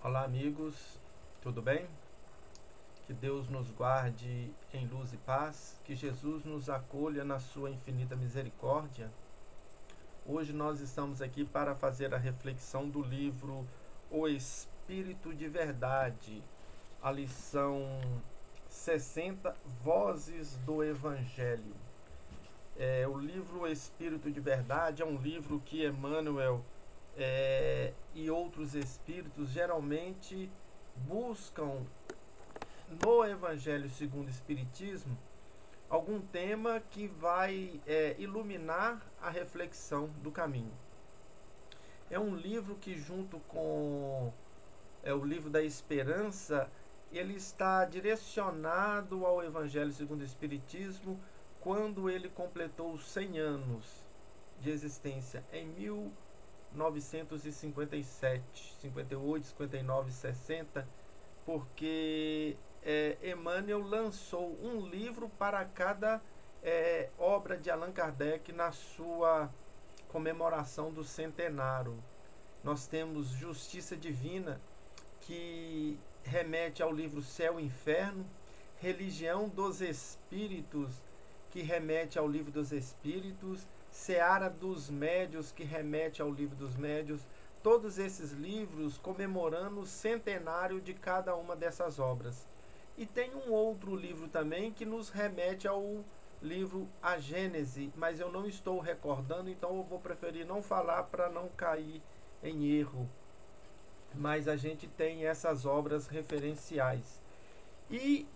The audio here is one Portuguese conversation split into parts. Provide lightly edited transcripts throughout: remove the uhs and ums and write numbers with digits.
Olá, amigos, tudo bem? Que Deus nos guarde em luz e paz, que Jesus nos acolha na sua infinita misericórdia. Hoje nós estamos aqui para fazer a reflexão do livro O Espírito de Verdade, a lição 60, Vozes do Evangelho. O livro O Espírito de Verdade é um livro que Emmanuel e outros espíritos geralmente buscam no Evangelho segundo o Espiritismo algum tema que vai iluminar a reflexão do caminho. É um livro que, junto com o livro da Esperança, ele está direcionado ao Evangelho segundo o Espiritismo quando ele completou 100 anos de existência em 1957, 58, 59, 60, porque Emmanuel lançou um livro para cada obra de Allan Kardec na sua comemoração do centenário. Nós temos Justiça Divina, que remete ao livro Céu e Inferno, Religião dos Espíritos, que remete ao livro dos Espíritos, Seara dos Médios, que remete ao livro dos Médios, todos esses livros comemorando o centenário de cada uma dessas obras. E tem um outro livro também que nos remete ao livro A Gênese, mas eu não estou recordando, então eu vou preferir não falar para não cair em erro. Mas a gente tem essas obras referenciais. E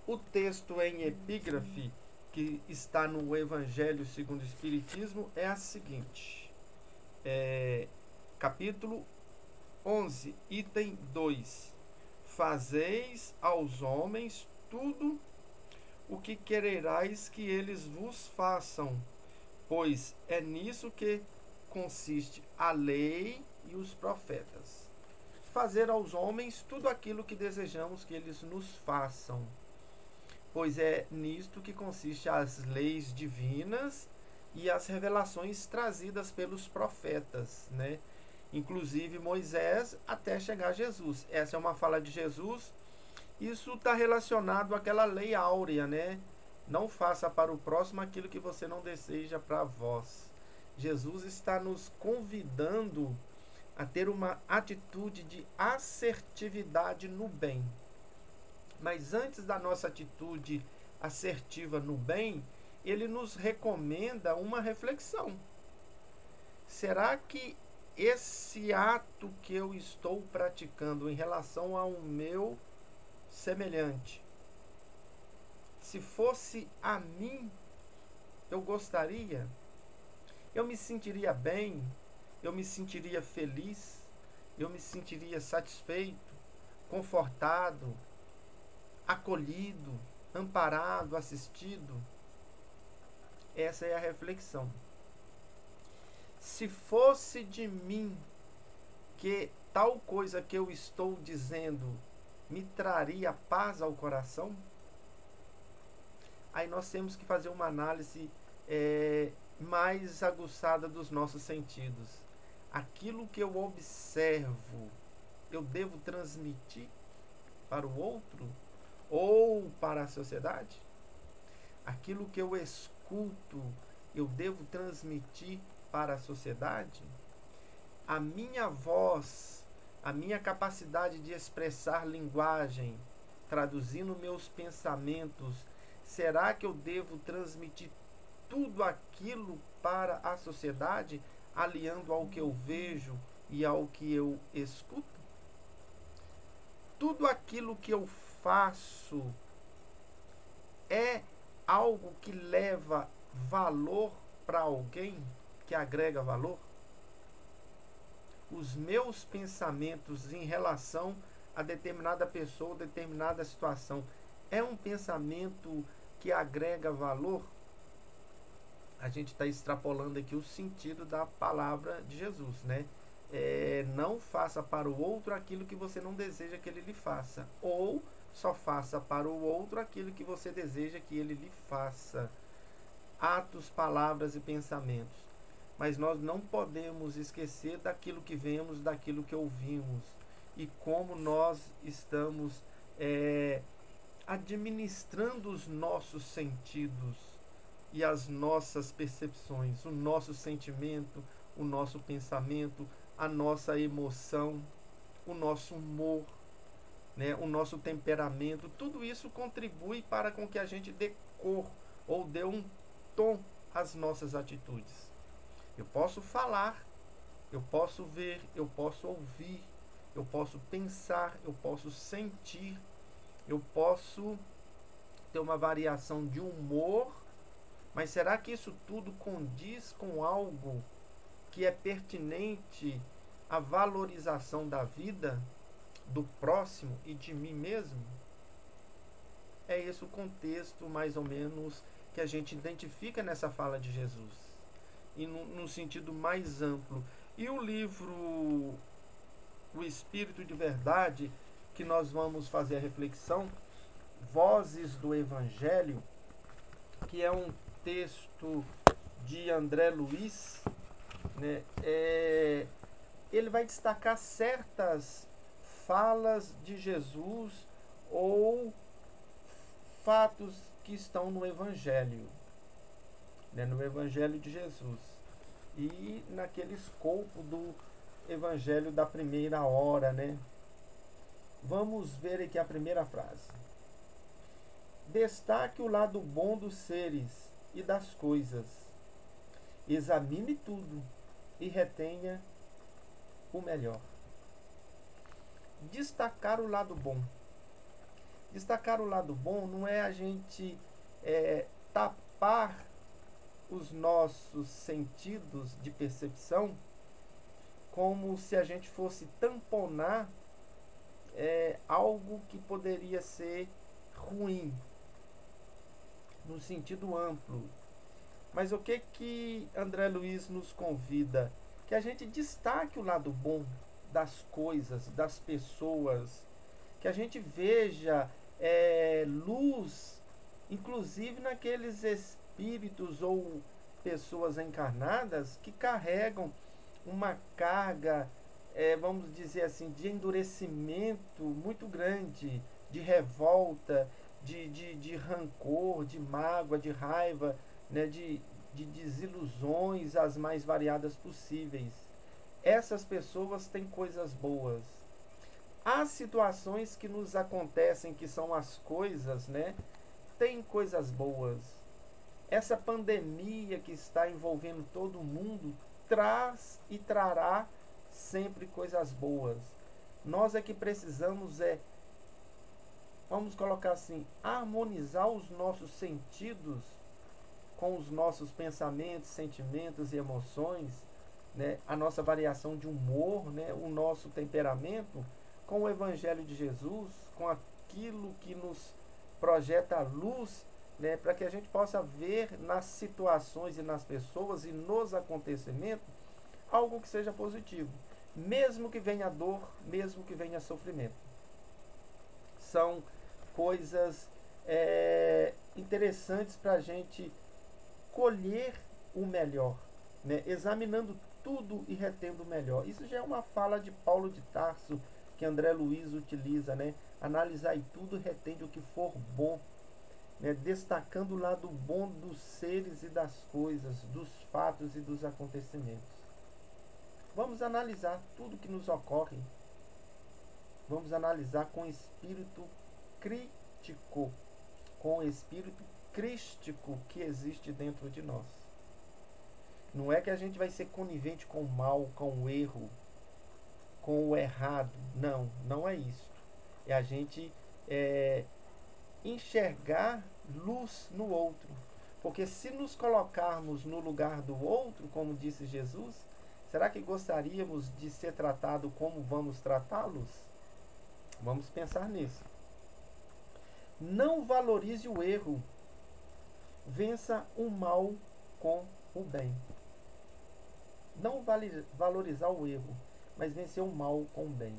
o texto em epígrafe que está no Evangelho segundo o Espiritismo é a seguinte: capítulo 11, item 2: Fazeis aos homens tudo o que quererais que eles vos façam, pois é nisso que consiste a lei e os profetas. Fazer aos homens tudo aquilo que desejamos que eles nos façam, pois é nisto que consiste as leis divinas e as revelações trazidas pelos profetas, né? Inclusive Moisés até chegar a Jesus. Essa é uma fala de Jesus. Isso está relacionado àquela lei áurea, né? Não faça para o próximo aquilo que você não deseja para vós. Jesus está nos convidando a ter uma atitude de assertividade no bem. Mas antes da nossa atitude assertiva no bem, ele nos recomenda uma reflexão. Será que esse ato que eu estou praticando em relação ao meu semelhante, se fosse a mim, eu gostaria? Eu me sentiria bem? Eu me sentiria feliz? Eu me sentiria satisfeito, confortado, acolhido, amparado, assistido? Essa é a reflexão. Se fosse de mim que tal coisa que eu estou dizendo me traria paz ao coração, aí nós temos que fazer uma análise mais aguçada dos nossos sentidos. Aquilo que eu observo, eu devo transmitir para o outro ou para a sociedade? Aquilo que eu escuto, eu devo transmitir para a sociedade? A minha voz, a minha capacidade de expressar linguagem, traduzindo meus pensamentos, será que eu devo transmitir tudo aquilo para a sociedade, aliando ao que eu vejo e ao que eu escuto? Tudo aquilo que eu faço é algo que leva valor para alguém, que agrega valor? Os meus pensamentos em relação a determinada pessoa, determinada situação, é um pensamento que agrega valor? A gente está extrapolando aqui o sentido da palavra de Jesus, né? Não faça para o outro aquilo que você não deseja que ele lhe faça, ou só faça para o outro aquilo que você deseja que ele lhe faça. Atos, palavras e pensamentos. Mas nós não podemos esquecer daquilo que vemos, daquilo que ouvimos. e como nós estamos administrando os nossos sentidos e as nossas percepções, o nosso sentimento, o nosso pensamento, a nossa emoção, o nosso humor, né, o nosso temperamento. Tudo isso contribui para com que a gente dê cor ou dê um tom às nossas atitudes. Eu posso falar, eu posso ver, eu posso ouvir, eu posso pensar, eu posso sentir, eu posso ter uma variação de humor, mas será que isso tudo condiz com algo que é pertinente à valorização da vida, do próximo e de mim mesmo? É esse o contexto, mais ou menos, que a gente identifica nessa fala de Jesus, e no sentido mais amplo. E o livro O Espírito de Verdade, que nós vamos fazer a reflexão, Vozes do Evangelho, que é um texto de André Luiz, né? Ele vai destacar certas falas de Jesus ou fatos que estão no Evangelho, né? No Evangelho de Jesus e naquele escopo do Evangelho da primeira hora, né? Vamos ver aqui a primeira frase. Destaque o lado bom dos seres e das coisas. Examine tudo e retenha o melhor. Destacar o lado bom. Destacar o lado bom não é a gente tapar os nossos sentidos de percepção como se a gente fosse tamponar algo que poderia ser ruim, no sentido amplo. Mas o que André Luiz nos convida? Que a gente destaque o lado bom das coisas, das pessoas, que a gente veja luz, inclusive naqueles espíritos ou pessoas encarnadas que carregam uma carga, vamos dizer assim, de endurecimento muito grande, de revolta, de rancor, de mágoa, de raiva, né, de desilusões as mais variadas possíveis. Essas pessoas têm coisas boas. Há situações que nos acontecem, que são as coisas, né? Tem coisas boas. Essa pandemia que está envolvendo todo mundo traz e trará sempre coisas boas. Nós é que precisamos vamos colocar assim, harmonizar os nossos sentidos com os nossos pensamentos, sentimentos e emoções, né? A nossa variação de humor, né? O nosso temperamento com o Evangelho de Jesus, com aquilo que nos projeta a luz, né? Para que a gente possa ver nas situações e nas pessoas e nos acontecimentos algo que seja positivo, mesmo que venha dor, mesmo que venha sofrimento. São coisas interessantes para a gente colher o melhor, né? Examinando tudo e retendo o melhor. Isso já é uma fala de Paulo de Tarso, que André Luiz utiliza, né? Analisai tudo e retende o que for bom, né? Destacando o lado bom dos seres e das coisas, dos fatos e dos acontecimentos. Vamos analisar tudo que nos ocorre. Vamos analisar com espírito crítico, com o espírito crístico que existe dentro de nós. Não é que a gente vai ser conivente com o mal, com o erro, com o errado. Não, não é isso. É a gente enxergar luz no outro. Porque se nos colocarmos no lugar do outro, como disse Jesus, será que gostaríamos de ser tratado como vamos tratá-los? Vamos pensar nisso. Não valorize o erro. Vença o mal com o bem. Não valorizar o erro, mas vencer o mal com o bem.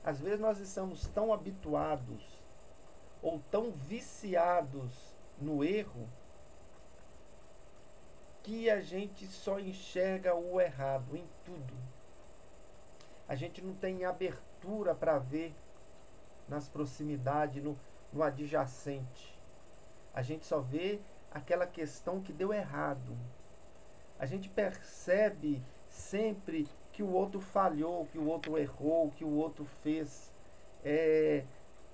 Às vezes nós estamos tão habituados ou tão viciados no erro que a gente só enxerga o errado em tudo. A gente não tem abertura para ver nas proximidades, no adjacente. A gente só vê aquela questão que deu errado. A gente percebe sempre que o outro falhou, que o outro errou, que o outro fez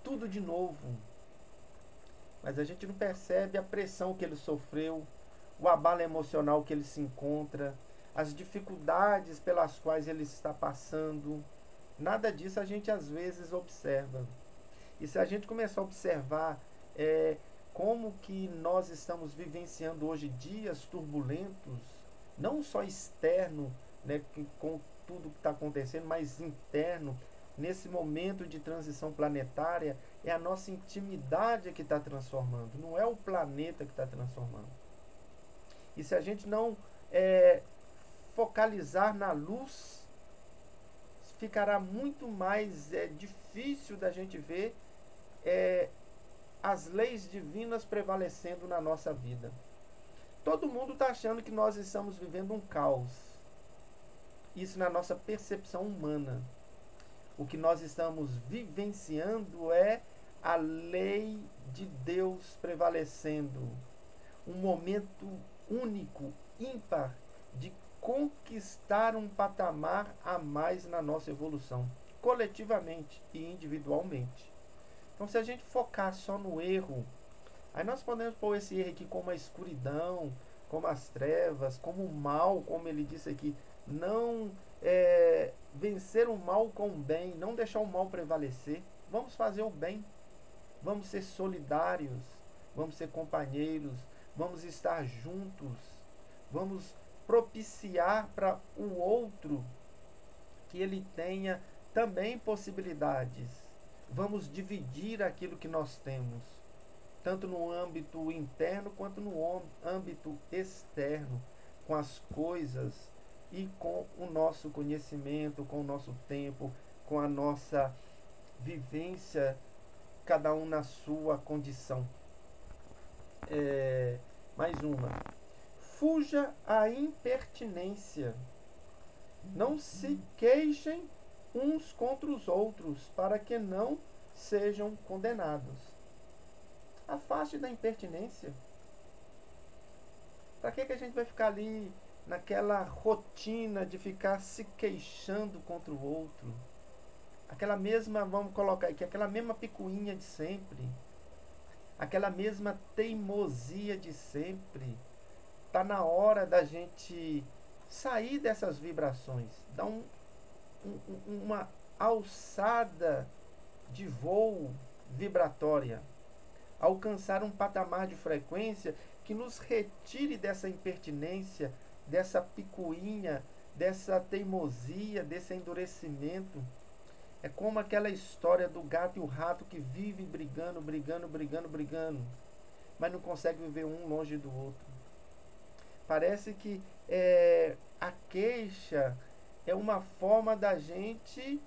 tudo de novo. Mas a gente não percebe a pressão que ele sofreu, o abalo emocional que ele se encontra, as dificuldades pelas quais ele está passando. Nada disso a gente às vezes observa. E se a gente começar a observar como que nós estamos vivenciando hoje dias turbulentos, não só externo, né, com tudo que está acontecendo, mas interno, nesse momento de transição planetária, é a nossa intimidade que está transformando, não é o planeta que está transformando. E se a gente não focalizar na luz, ficará muito mais difícil da gente ver as leis divinas prevalecendo na nossa vida. Todo mundo está achando que nós estamos vivendo um caos. Isso na nossa percepção humana. O que nós estamos vivenciando é a lei de Deus prevalecendo. Um momento único, ímpar, de conquistar um patamar a mais na nossa evolução, coletivamente e individualmente. Então, se a gente focar só no erro, aí nós podemos pôr esse erro aqui como a escuridão, como as trevas, como o mal, como ele disse aqui. Não vencer o mal com o bem, não deixar o mal prevalecer. Vamos fazer o bem, vamos ser solidários, vamos ser companheiros, vamos estar juntos, vamos propiciar para o outro que ele tenha também possibilidades. Vamos dividir aquilo que nós temos, tanto no âmbito interno quanto no âmbito externo, com as coisas e com o nosso conhecimento, com o nosso tempo, com a nossa vivência, cada um na sua condição. Mais uma. Fuja a impertinência. Não se queixem uns contra os outros, para que não sejam condenados. Afaste da impertinência. Para que a gente vai ficar ali naquela rotina de ficar se queixando contra o outro? Aquela mesma, vamos colocar aqui, aquela mesma picuinha de sempre. Aquela mesma teimosia de sempre. Está na hora da gente sair dessas vibrações. Dar uma alçada de voo vibratória. Alcançar um patamar de frequência que nos retire dessa impertinência, dessa picuinha, dessa teimosia, desse endurecimento. É como aquela história do gato e o rato que vivem brigando, mas não conseguem viver um longe do outro. Parece que a queixa é uma forma da gente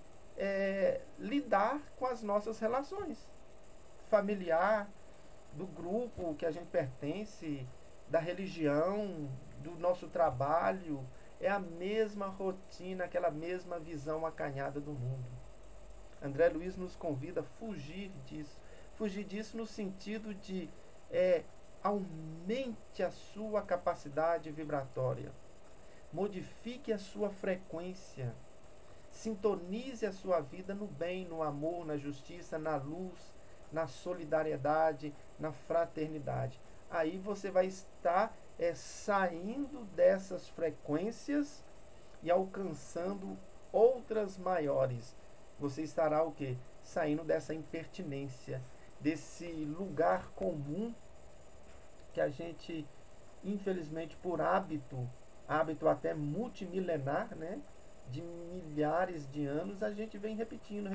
lidar com as nossas relações familiar, do grupo que a gente pertence, da religião, do nosso trabalho. É a mesma rotina, aquela mesma visão acanhada do mundo. André Luiz nos convida a fugir disso. Fugir disso no sentido de aumente a sua capacidade vibratória. Modifique a sua frequência. Sintonize a sua vida no bem, no amor, na justiça, na luz, na solidariedade, na fraternidade. Aí você vai estar saindo dessas frequências e alcançando outras maiores. Você estará o quê? Saindo dessa impertinência, desse lugar comum que a gente, infelizmente, por hábito até multimilenar, né? De milhares de anos, a gente vem repetindo.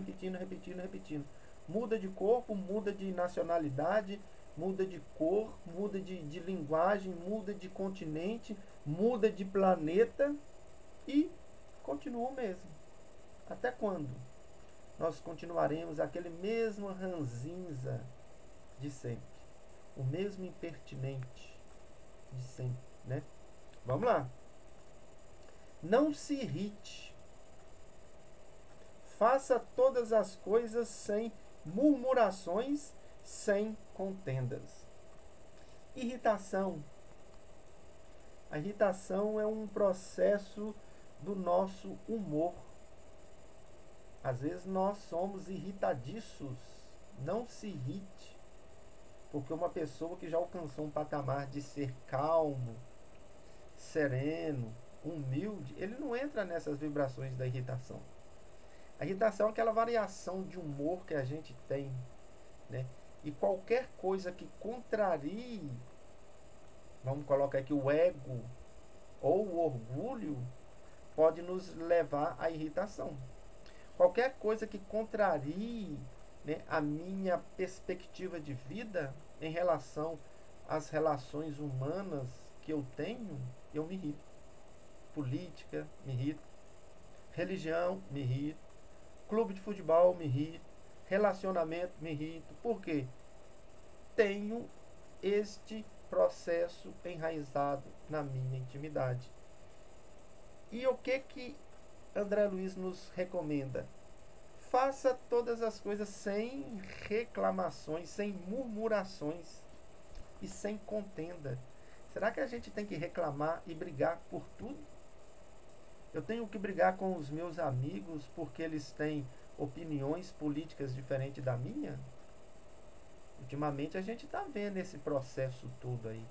Muda de corpo, muda de nacionalidade, muda de cor, muda de linguagem, muda de continente, muda de planeta e continua o mesmo. Até quando nós continuaremos aquele mesmo ranzinza de sempre? O mesmo impertinente de sempre, né? Vamos lá. Não se irrite. Faça todas as coisas sem murmurações, sem contendas. Irritação. A irritação é um processo do nosso humor. Às vezes nós somos irritadiços. Não se irrite, porque uma pessoa que já alcançou um patamar de ser calmo, sereno, humilde, ele não entra nessas vibrações da irritação. A irritação é aquela variação de humor que a gente tem, né? E qualquer coisa que contrarie, vamos colocar aqui o ego ou o orgulho, pode nos levar à irritação. Qualquer coisa que contrarie, né, a minha perspectiva de vida em relação às relações humanas que eu tenho, eu me irrito. Política, me irrito. Religião, me irrito. Clube de futebol, me irrito. Relacionamento, me irrito. Por quê? Tenho este processo enraizado na minha intimidade. E o que André Luiz nos recomenda? Faça todas as coisas sem reclamações, sem murmurações e sem contenda. Será que a gente tem que reclamar e brigar por tudo? Eu tenho que brigar com os meus amigos porque eles têm opiniões políticas diferentes da minha? Ultimamente a gente está vendo esse processo todo aí.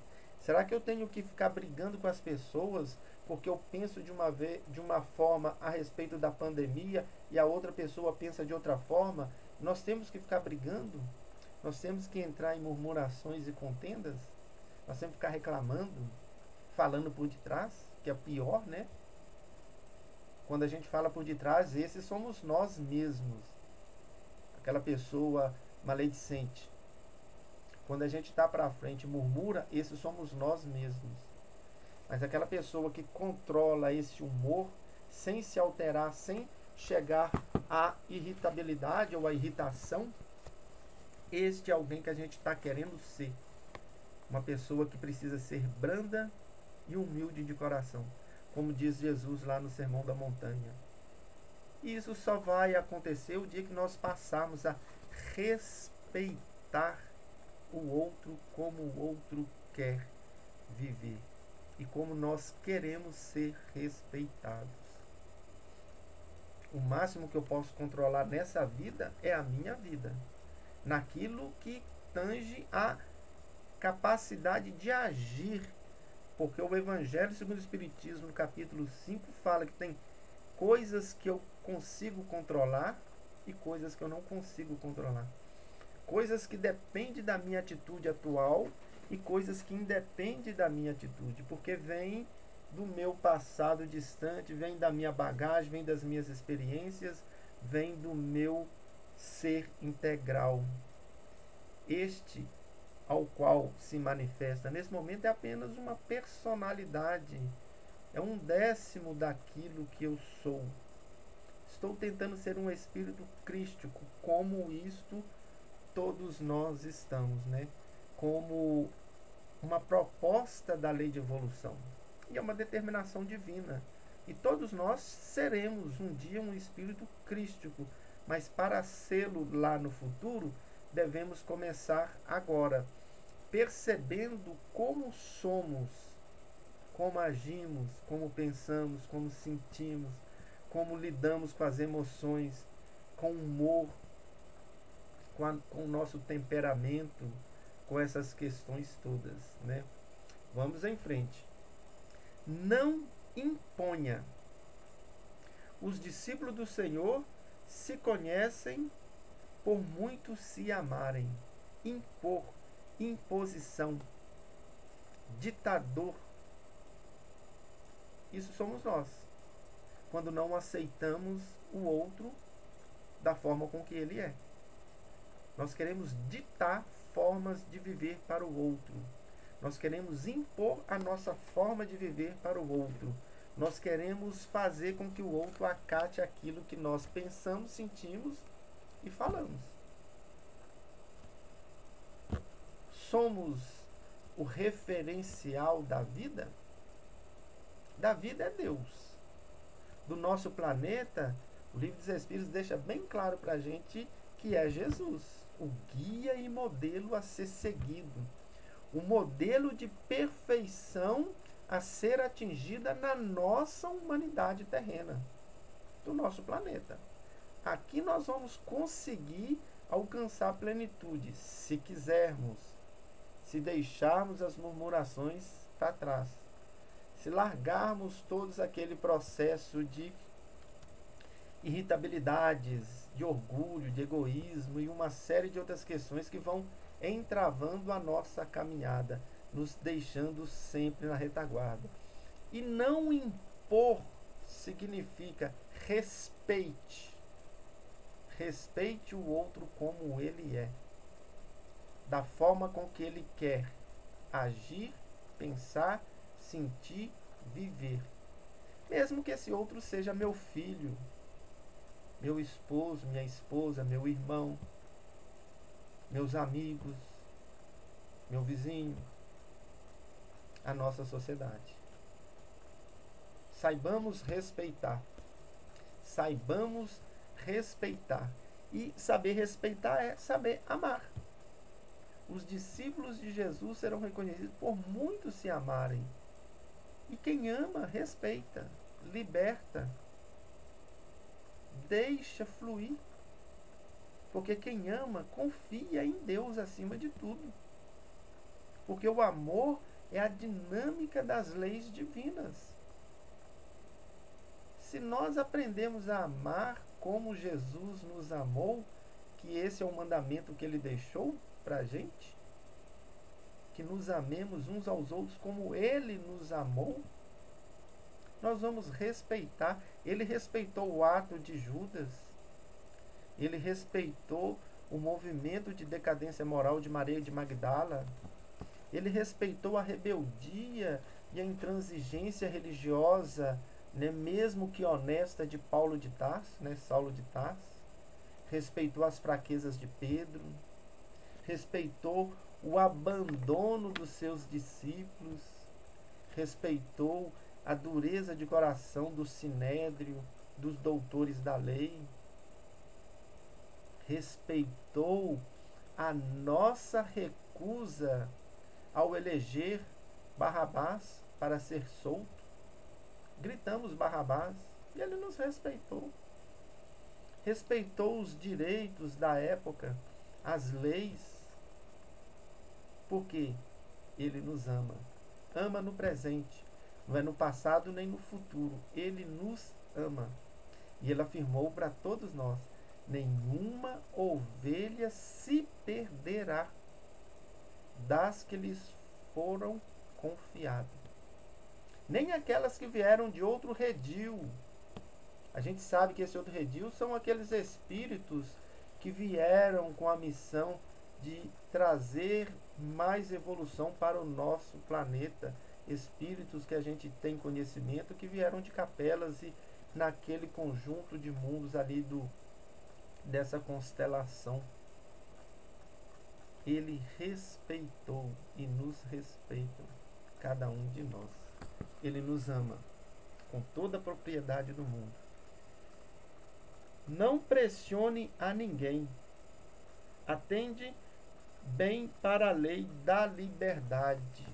Será que eu tenho que ficar brigando com as pessoas porque eu penso de uma forma a respeito da pandemia e a outra pessoa pensa de outra forma? Nós temos que ficar brigando? Nós temos que entrar em murmurações e contendas? Nós temos que ficar reclamando, falando por detrás, que é o pior, né? Quando a gente fala por detrás, esses somos nós mesmos. Aquela pessoa maledicente. Quando a gente está para frente e murmura, esses somos nós mesmos. Mas aquela pessoa que controla esse humor, sem se alterar, sem chegar à irritabilidade ou à irritação, este é alguém que a gente está querendo ser. Uma pessoa que precisa ser branda e humilde de coração, como diz Jesus lá no Sermão da Montanha. E isso só vai acontecer o dia que nós passarmos a respeitar o outro como o outro quer viver e como nós queremos ser respeitados. O máximo que eu posso controlar nessa vida é a minha vida, naquilo que tange a capacidade de agir, porque o Evangelho segundo o Espiritismo, no capítulo 5, fala que tem coisas que eu consigo controlar e coisas que eu não consigo controlar. Coisas que dependem da minha atitude atual e coisas que independem da minha atitude, porque vem do meu passado distante, vem da minha bagagem, vem das minhas experiências, vem do meu ser integral. Este ao qual se manifesta nesse momento é apenas uma personalidade, é um décimo daquilo que eu sou. Estou tentando ser um espírito crístico, como isto todos nós estamos, né? Como uma proposta da lei de evolução. E é uma determinação divina. E todos nós seremos um dia um espírito crístico, mas para sê-lo lá no futuro, devemos começar agora, percebendo como somos, como agimos, como pensamos, como sentimos, como lidamos com as emoções, com o humor, com o nosso temperamento, com essas questões todas, né? Vamos em frente. Não imponha. Os discípulos do Senhor se conhecem por muito se amarem. Impor, imposição, ditador. Isso somos nós, quando não aceitamos o outro da forma com que ele é. Nós queremos ditar formas de viver para o outro. Nós queremos impor a nossa forma de viver para o outro. Nós queremos fazer com que o outro acate aquilo que nós pensamos, sentimos e falamos. Somos o referencial da vida? Da vida é Deus. Do nosso planeta, O Livro dos Espíritos deixa bem claro para a gente que é Jesus, o guia e modelo a ser seguido, o modelo de perfeição a ser atingida na nossa humanidade terrena, do nosso planeta. Aqui nós vamos conseguir alcançar a plenitude, se quisermos, se deixarmos as murmurações para trás, se largarmos todos aquele processo de irritabilidades, de orgulho, de egoísmo e uma série de outras questões que vão entravando a nossa caminhada, nos deixando sempre na retaguarda. E não impor significa respeite. Respeite o outro como ele é, da forma com que ele quer agir, pensar, sentir, viver. Mesmo que esse outro seja meu filho, meu esposo, minha esposa, meu irmão, meus amigos, meu vizinho, a nossa sociedade. Saibamos respeitar. Saibamos respeitar. E saber respeitar é saber amar. Os discípulos de Jesus serão reconhecidos por muitos se amarem. E quem ama, respeita, liberta, deixa fluir. Porque quem ama, confia em Deus acima de tudo. Porque o amor é a dinâmica das leis divinas. Se nós aprendemos a amar como Jesus nos amou, que esse é o mandamento que ele deixou para a gente, que nos amemos uns aos outros como ele nos amou, nós vamos respeitar. Ele respeitou o ato de Judas, ele respeitou o movimento de decadência moral de Maria de Magdala, ele respeitou a rebeldia e a intransigência religiosa, né, mesmo que honesta, de Paulo de Tarso, né, Saulo de Tarso, respeitou as fraquezas de Pedro, respeitou o abandono dos seus discípulos, respeitou a dureza de coração do sinédrio, dos doutores da lei, respeitou a nossa recusa ao eleger Barrabás para ser solto. Gritamos Barrabás e ele nos respeitou. Respeitou os direitos da época, as leis, porque ele nos ama. Ama no presente, não é no passado nem no futuro. Ele nos ama. E ele afirmou para todos nós: nenhuma ovelha se perderá das que lhes foram confiadas, nem aquelas que vieram de outro redil. A gente sabe que esse outro redil são aqueles espíritos que vieram com a missão de trazer mais evolução para o nosso planeta. Espíritos que a gente tem conhecimento que vieram de capelas e naquele conjunto de mundos ali dessa constelação. Ele respeitou e nos respeita, cada um de nós. Ele nos ama com toda a propriedade do mundo. Não pressione a ninguém. Atende bem para a lei da liberdade.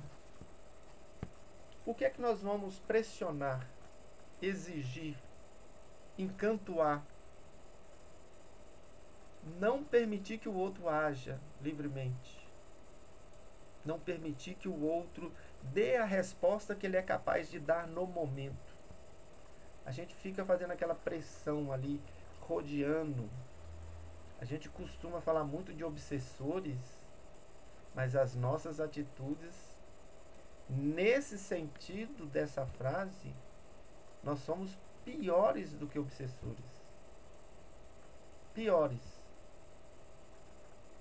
O que é que nós vamos pressionar, exigir, encantoar? Não permitir que o outro haja livremente. Não permitir que o outro dê a resposta que ele é capaz de dar no momento. A gente fica fazendo aquela pressão ali, rodeando. A gente costuma falar muito de obsessores, mas as nossas atitudes, nesse sentido dessa frase, nós somos piores do que obsessores. Piores.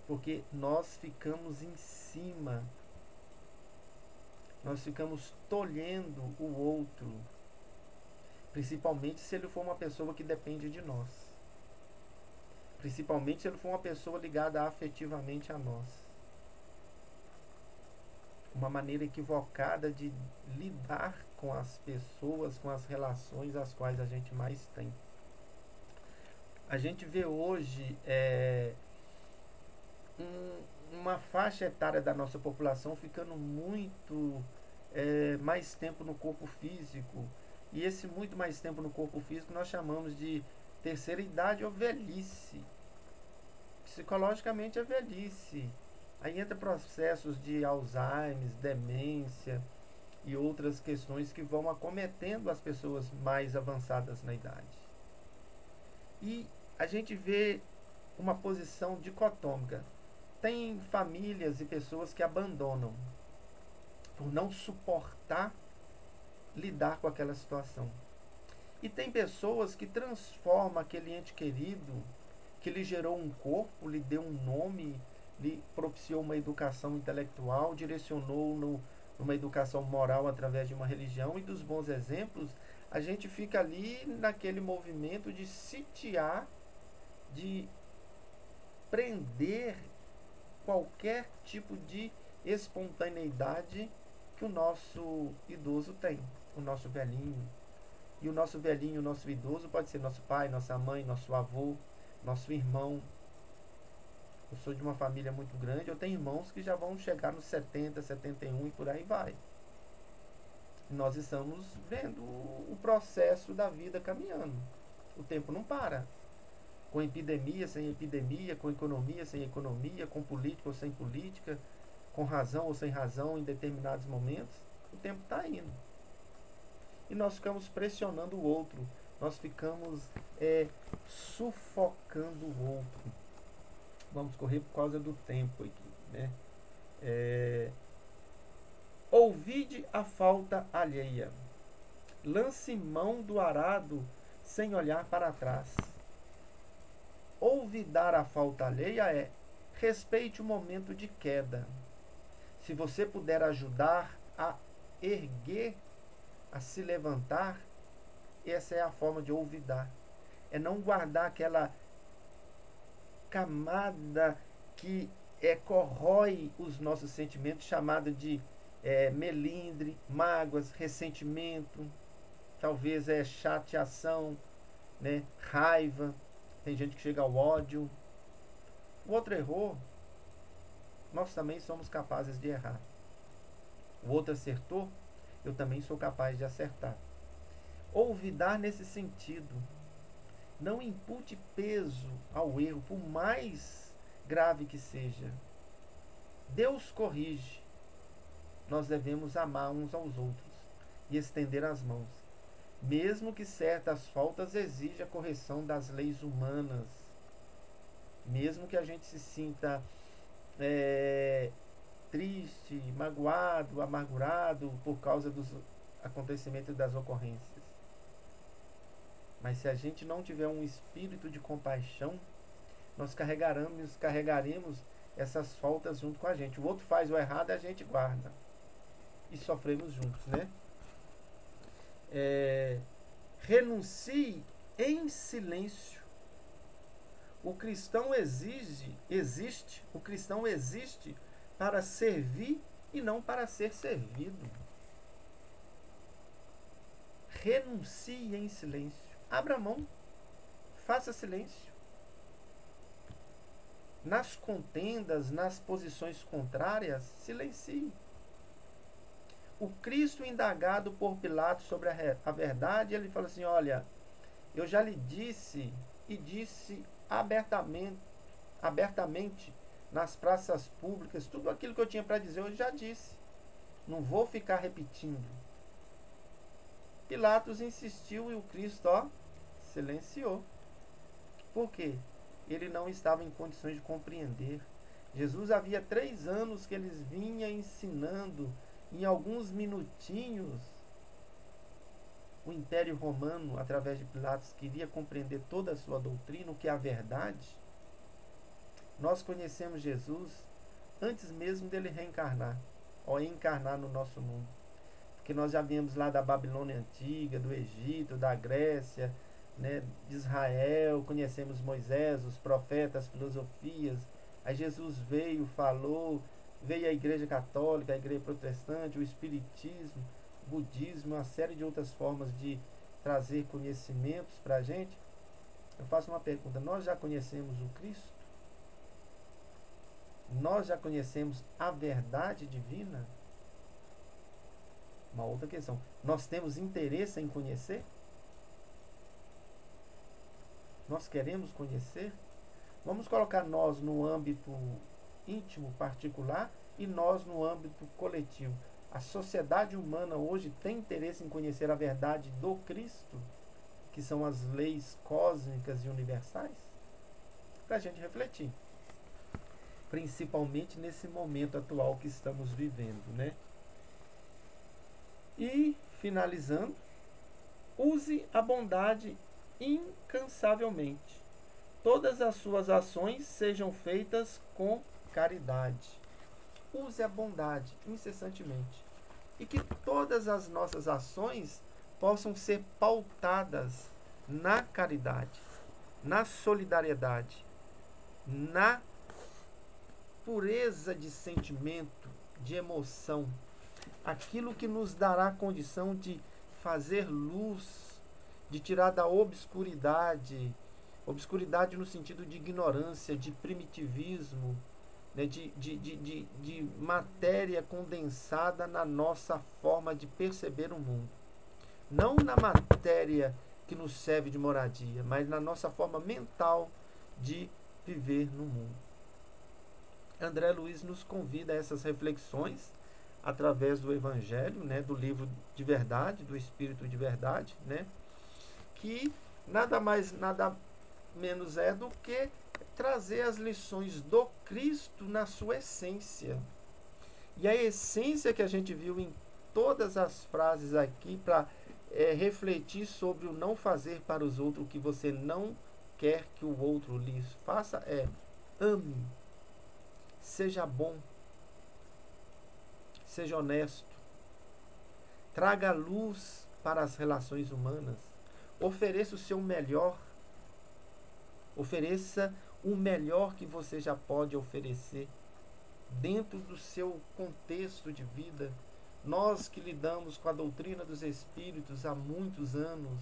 Porque nós ficamos em cima. Nós ficamos tolhendo o outro. Principalmente se ele for uma pessoa que depende de nós. Principalmente se ele for uma pessoa ligada afetivamente a nós. Uma maneira equivocada de lidar com as pessoas, com as relações as quais a gente mais tem. A gente vê hoje uma faixa etária da nossa população ficando muito mais tempo no corpo físico. E esse muito mais tempo no corpo físico nós chamamos de terceira idade ou velhice. Psicologicamente é velhice. Aí entra processos de Alzheimer, demência e outras questões que vão acometendo as pessoas mais avançadas na idade. E a gente vê uma posição dicotômica. Tem famílias e pessoas que abandonam por não suportar lidar com aquela situação. E tem pessoas que transformam aquele ente querido que lhe gerou um corpo, lhe deu um nome, lhe propiciou uma educação intelectual, direcionou numa educação moral através de uma religião e dos bons exemplos. A gente fica ali naquele movimento de sitiar, de prender qualquer tipo de espontaneidade que o nosso idoso tem, o nosso velhinho. E o nosso velhinho, o nosso idoso pode ser nosso pai, nossa mãe, nosso avô, nosso irmão. Eu sou de uma família muito grande, eu tenho irmãos que já vão chegar nos 70, 71 e por aí vai. E nós estamos vendo o processo da vida caminhando. O tempo não para. Com epidemia, sem epidemia, com economia, sem economia, com política ou sem política, com razão ou sem razão em determinados momentos, o tempo está indo. E nós ficamos pressionando o outro, nós ficamos sufocando o outro. Vamos correr por causa do tempo aqui, né? Ouvide a falta alheia, lance mão do arado sem olhar para trás. Olvidar a falta alheia respeite o momento de queda. Se você puder ajudar a erguer, a se levantar, essa é a forma de olvidar. É não guardar aquela camada que corrói os nossos sentimentos, chamada de melindre, mágoas, ressentimento, talvez chateação, né, raiva. Tem gente que chega ao ódio. O outro errou, nós também somos capazes de errar. O outro acertou, eu também sou capaz de acertar. Olvidar nesse sentido. Não impute peso ao erro, por mais grave que seja. Deus corrige. Nós devemos amar uns aos outros e estender as mãos, mesmo que certas faltas exijam a correção das leis humanas, mesmo que a gente se sinta triste, magoado, amargurado por causa dos acontecimentos e das ocorrências. Mas se a gente não tiver um espírito de compaixão, nós carregaremos essas faltas junto com a gente. O outro faz o errado e a gente guarda. E sofremos juntos, né? Renuncie em silêncio. O cristão existe para servir e não para ser servido. Renuncie em silêncio. Abra mão. Faça silêncio. Nas contendas, nas posições contrárias, silencie. O Cristo indagado por Pilatos sobre a verdade, ele fala assim, olha, eu já lhe disse e disse abertamente nas praças públicas, tudo aquilo que eu tinha para dizer eu já disse. Não vou ficar repetindo. Pilatos insistiu e o Cristo silenciou. Por quê? Ele não estava em condições de compreender. Jesus havia 3 anos que ele vinha ensinando. Em alguns minutinhos, o Império Romano, através de Pilatos, queria compreender toda a sua doutrina, o que é a verdade. Nós conhecemos Jesus antes mesmo dele reencarnar, ou encarnar no nosso mundo. Porque nós já viemos lá da Babilônia Antiga, do Egito, da Grécia, né, de Israel, conhecemos Moisés, os profetas, as filosofias. Aí Jesus veio, falou, veio a Igreja Católica, a Igreja Protestante, o Espiritismo, o Budismo, uma série de outras formas de trazer conhecimentos para a gente. Eu faço uma pergunta: nós já conhecemos o Cristo? Nós já conhecemos a verdade divina? Uma outra questão: nós temos interesse em conhecer? Nós queremos conhecer? Vamos colocar nós no âmbito íntimo, particular, e nós no âmbito coletivo. A sociedade humana hoje tem interesse em conhecer a verdade do Cristo, que são as leis cósmicas e universais? Para a gente refletir. Principalmente nesse momento atual que estamos vivendo, né? E, finalizando, use a bondade incansavelmente. Todas as suas ações sejam feitas com caridade. Use a bondade incessantemente. E que todas as nossas ações possam ser pautadas na caridade, na solidariedade, na pureza de sentimento, de emoção. Aquilo que nos dará condição de fazer luz, de tirar da obscuridade, obscuridade no sentido de ignorância, de primitivismo, né, de matéria condensada na nossa forma de perceber o mundo. Não na matéria que nos serve de moradia, mas na nossa forma mental de viver no mundo. André Luiz nos convida a essas reflexões através do Evangelho, né, do livro de verdade, do Espírito de Verdade, né, que nada mais, nada menos é do que trazer as lições do Cristo na sua essência. E a essência que a gente viu em todas as frases aqui para refletir sobre o não fazer para os outros o que você não quer que o outro lhes faça é: ame, seja bom, seja honesto, traga luz para as relações humanas, ofereça o seu melhor, ofereça o melhor que você já pode oferecer dentro do seu contexto de vida. Nós que lidamos com a doutrina dos Espíritos há muitos anos,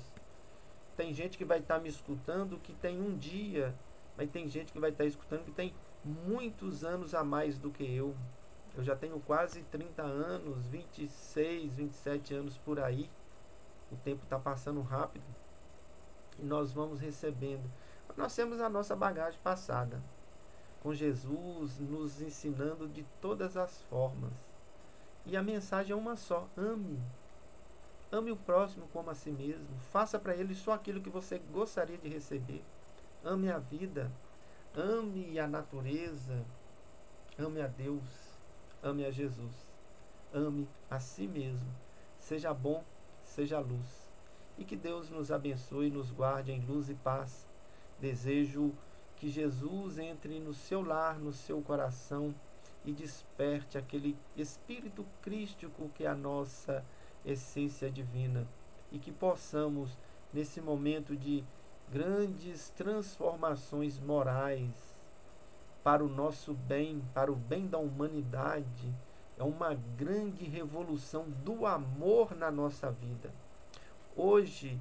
tem gente que vai estar me escutando que tem um dia, mas tem gente que vai estar escutando que tem muitos anos a mais do que eu. Eu já tenho quase 30 anos, 26, 27 anos por aí. O tempo está passando rápido e nós vamos recebendo. Nós temos a nossa bagagem passada, com Jesus nos ensinando de todas as formas. E a mensagem é uma só: ame. Ame o próximo como a si mesmo. Faça para ele só aquilo que você gostaria de receber. Ame a vida. Ame a natureza. Ame a Deus. Ame a Jesus. Ame a si mesmo. Seja bom, seja luz. E que Deus nos abençoe e nos guarde em luz e paz. Desejo que Jesus entre no seu lar, no seu coração e desperte aquele espírito crístico que é a nossa essência divina, e que possamos, nesse momento de grandes transformações morais para o nosso bem, para o bem da humanidade, é uma grande revolução do amor na nossa vida. Hoje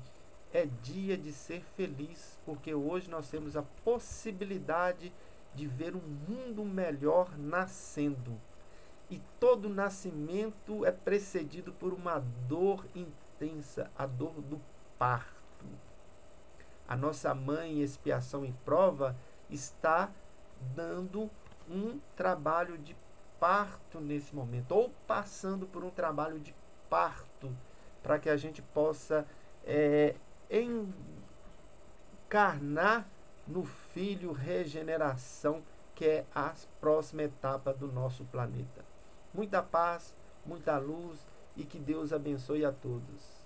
é dia de ser feliz, porque hoje nós temos a possibilidade de ver um mundo melhor nascendo. E todo nascimento é precedido por uma dor intensa, a dor do parto. A nossa mãe, expiação e prova, está dando um trabalho de parto nesse momento, ou passando por um trabalho de parto, para que a gente possa encarnar no Filho regeneração, que é a próxima etapa do nosso planeta. Muita paz, muita luz e que Deus abençoe a todos.